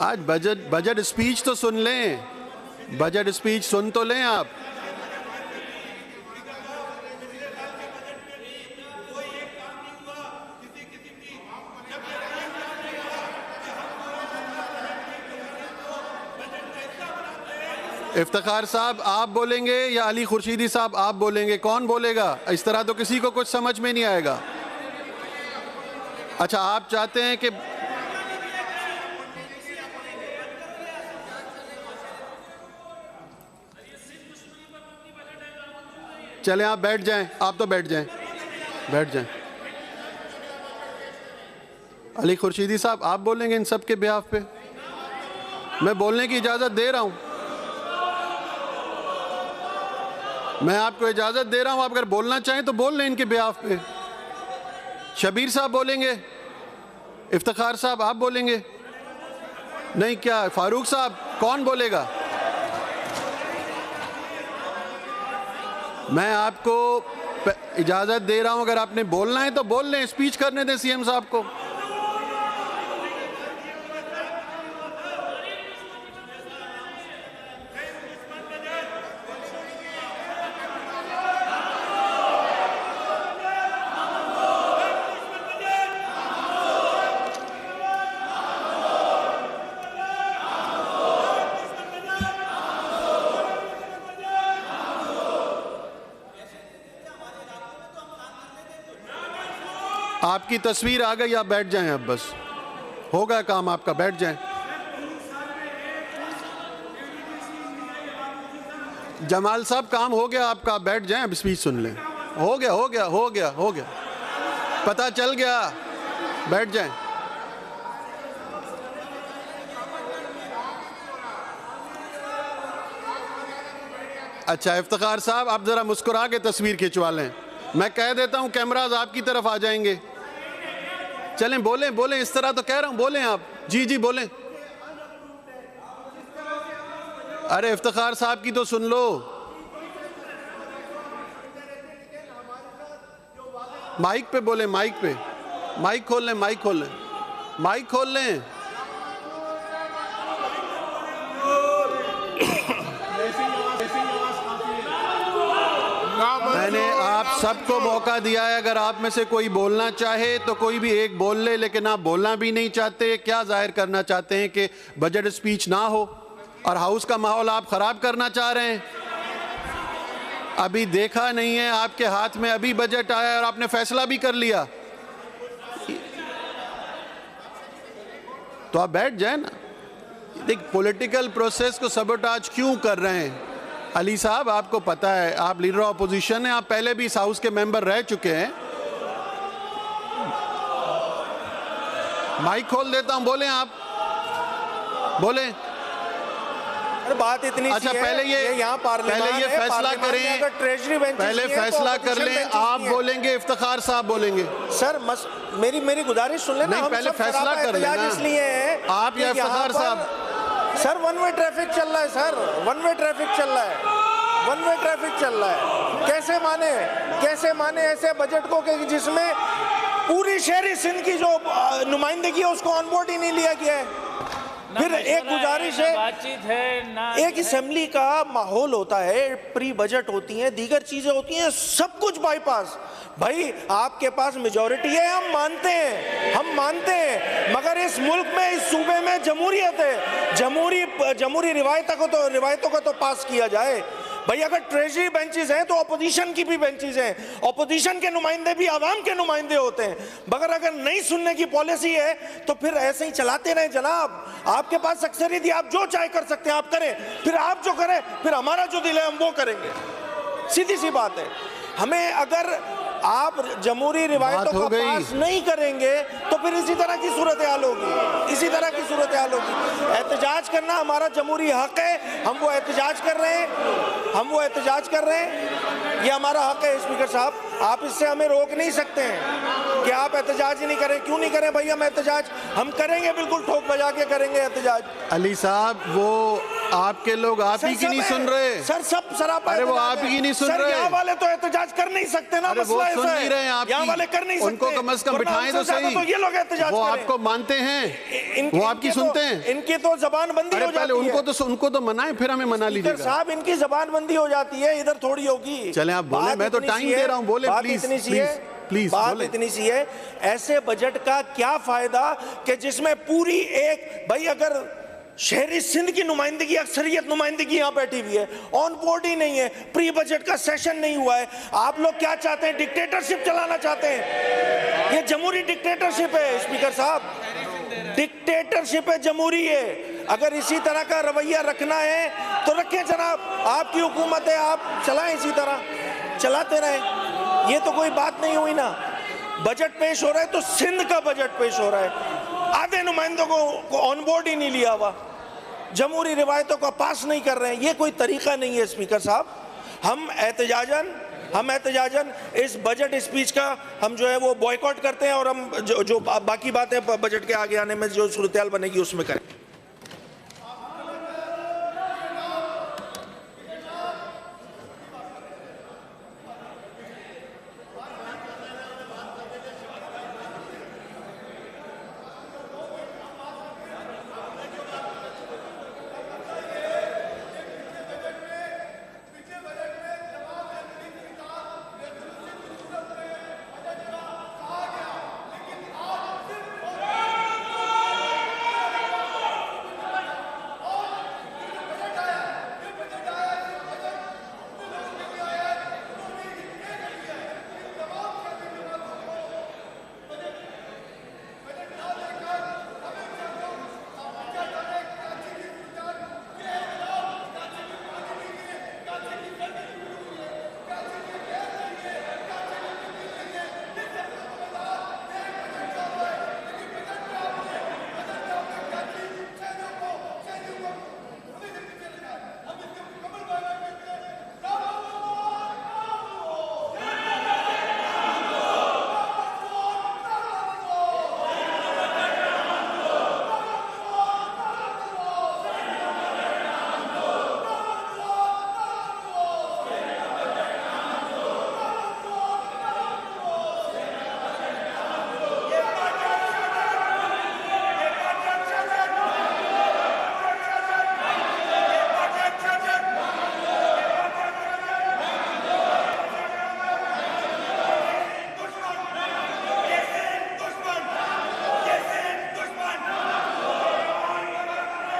आज budget speech तो सुन लें, बजट स्पीच सुन तो लें आप। इफ्तिखार साहब आप बोलेंगे या अली खुर्शीदी साहब आप बोलेंगे? कौन बोलेगा? इस तरह तो किसी को कुछ समझ में नहीं आएगा। अच्छा, आप चाहते हैं कि चलें आप बैठ जाएं, आप तो बैठ जाएं, बैठ जाएं। अली खुर्शीदी साहब आप बोलेंगे इन सब के बिहाफ पे? मैं बोलने की इजाज़त दे रहा हूं, मैं आपको इजाज़त दे रहा हूं। आप अगर बोलना चाहें तो बोल लें इनके बिहाफ पे। शबीर साहब बोलेंगे? इफ्तिखार साहब आप बोलेंगे? नहीं, क्या फारूक साहब? कौन बोलेगा? मैं आपको इजाज़त दे रहा हूं, अगर आपने बोलना है तो बोल लें, स्पीच करने दें सीएम साहब को। आपकी तस्वीर आ गई, आप बैठ जाएं, अब बस हो गया काम आपका, बैठ जाएं। जमाल साहब काम हो गया आपका, आप बैठ जाएं, अब स्पीच सुन लें। हो गया हो गया हो गया हो गया, पता चल गया, बैठ जाएं। अच्छा इफ्तिखार साहब आप जरा मुस्कुरा के तस्वीर खिंचवा लें, मैं कह देता हूं कैमराज आपकी तरफ आ जाएंगे। चलें बोलें बोलें, इस तरह तो कह रहा हूं, बोलें आप। जी जी बोलें। अरे इफ्तिखार साहब की तो सुन लो, माइक पे बोलें, माइक पे, माइक खोल लें, माइक खोल लें, माइक खोल लें। मैंने आप सबको मौका दिया है, अगर आप में से कोई बोलना चाहे तो कोई भी एक बोल ले, लेकिन आप बोलना भी नहीं चाहते। क्या जाहिर करना चाहते हैं कि बजट स्पीच ना हो और हाउस का माहौल आप खराब करना चाह रहे हैं? अभी देखा नहीं है, आपके हाथ में अभी बजट आया और आपने फैसला भी कर लिया, तो आप बैठ जाए ना। देख, पॉलिटिकल प्रोसेस को सबोटाज क्यों कर रहे हैं? अली साहब आपको पता है, आप लीडर ऑफ अपोजिशन हैं, आप पहले भी इस हाउस के मेंबर रह चुके हैं। माइक खोल देता हूं, बोलें आप, बोलें। बात इतनी अच्छा पहले ये फैसला करें, पहले फैसला कर लें, आप बोलेंगे इफ्तिखार साहब बोलेंगे? सर मेरी गुजारिश सुन लेना। नहीं, पहले फैसला कर लेना, इसलिए है आप या इफ्तिखार साहब। सर वन वे ट्रैफिक चल रहा है, सर वन वे ट्रैफिक चल रहा है, वन वे ट्रैफिक चल रहा है। कैसे माने ऐसे बजट को कि जिसमें पूरी शहरी सिंध की जो नुमाइंदगी है उसको ऑनबोर्ड ही नहीं लिया गया है। फिर एक गुजारिश है, बातचीत है ना, एक असेंबली का माहौल होता है, प्री बजट होती हैं, दीगर चीजें होती हैं, सब कुछ बाईपास। भाई आपके पास मेजॉरिटी है, हम मानते हैं, मगर इस मुल्क में, इस सूबे में जमहूरियत है, जमहूरी रिवायतों को तो पास किया जाए। भाई अगर ट्रेजरी बेंचेस हैं तो अपोजिशन की भी बेंचेस हैं, अपोजिशन के नुमाइंदे भी आवाम के नुमाइंदे होते हैं, मगर अगर नहीं सुनने की पॉलिसी है तो फिर ऐसे ही चलाते रहे जनाब। आपके पास अक्सरियत है, आप जो चाहे कर सकते हैं, आप करें, फिर आप जो करें, फिर हमारा जो दिल है हम वो करेंगे, सीधी सी बात है। हमें अगर आप जमहूरी रिवायतों को पास नहीं करेंगे तो फिर इसी तरह की सूरत हाल होगी, इसी तरह की सूरत हाल होगी। एहतजाज करना हमारा जमहूरी हक है, हम वो एहतजाज कर रहे हैं, ये हमारा हक है। स्पीकर साहब आप इससे हमें रोक नहीं सकते हैं कि आप एहतजाज ही नहीं करें। क्यों नहीं करें भाई? हम एहतजाज हम करेंगे, बिल्कुल ठोक बजा के करेंगे एहतजाज। अली साहब वो आपके लोग आप ही की नहीं सुन रहे सर, सब सरापा अरे वो एहतजाज आप है। ही नहीं सुन सर, रहे। यहाँ वाले तो एहतजाज कर नहीं सकते ना, अरे वो मसला सुन ऐसा नहीं रहे हैं आपकी। यहाँ वाले कर नहीं सकते, उनको कम से कम वरना बिठाएं तो उनसे ज्यादा सही। तो ये लोग एहतजाज वो करें। आपको मानते हैं, वो आपकी इनके सुनते हैं। इनकी तो जबानबंदी अरे हो पहले जाती है। उनको तो मनाएं, फिर हमें मना स्पीकर लीजिएगा। साहब, इनकी जबानबंदी हो जाती है, इधर थोड़ी होगी। चलें आप बोलें, बात मैं तो इतनी टाइम सी दे है, रहा हूं, बोलें, बात प्लीज, इतनी सी है, प्लीज बात बोलें। इतनी सी है। ऐसे बजट का क्या फायदा कि जिसमें पूरी एक, भाई अगर शहरी सिंध की नुमाइंदगी, अक्सरियत नुमाइंदगी यहाँ बैठी हुई है, ऑन बोर्ड ही नहीं है, प्री बजट का सेशन नहीं हुआ है, आप लोग क्या चाहते हैं? डिक्टेटरशिप चलाना चाहते हैं? ये जमहूरी डिक्टेटरशिप है स्पीकर साहब, डिक्टेटरशिप है, जमहूरी है। अगर इसी तरह का रवैया रखना है तो रखें जनाब, आपकी हुकूमत है, आप चलाएं, इसी तरह चलाते रहें। ये तो कोई बात नहीं हुई ना। बजट पेश हो रहा है तो सिंध का बजट पेश हो रहा है, आधे नुमाइंदों को ऑन बोर्ड ही नहीं लिया हुआ, जमहूरी रिवायतों का पास नहीं कर रहे हैं। ये कोई तरीका नहीं है स्पीकर साहब। हम एहतजाजन इस बजट स्पीच का हम जो है वो बॉयकॉट करते हैं, और हम जो बाकी बातें बजट के आगे आने में जो सूरत हाल बनेगी उसमें करें।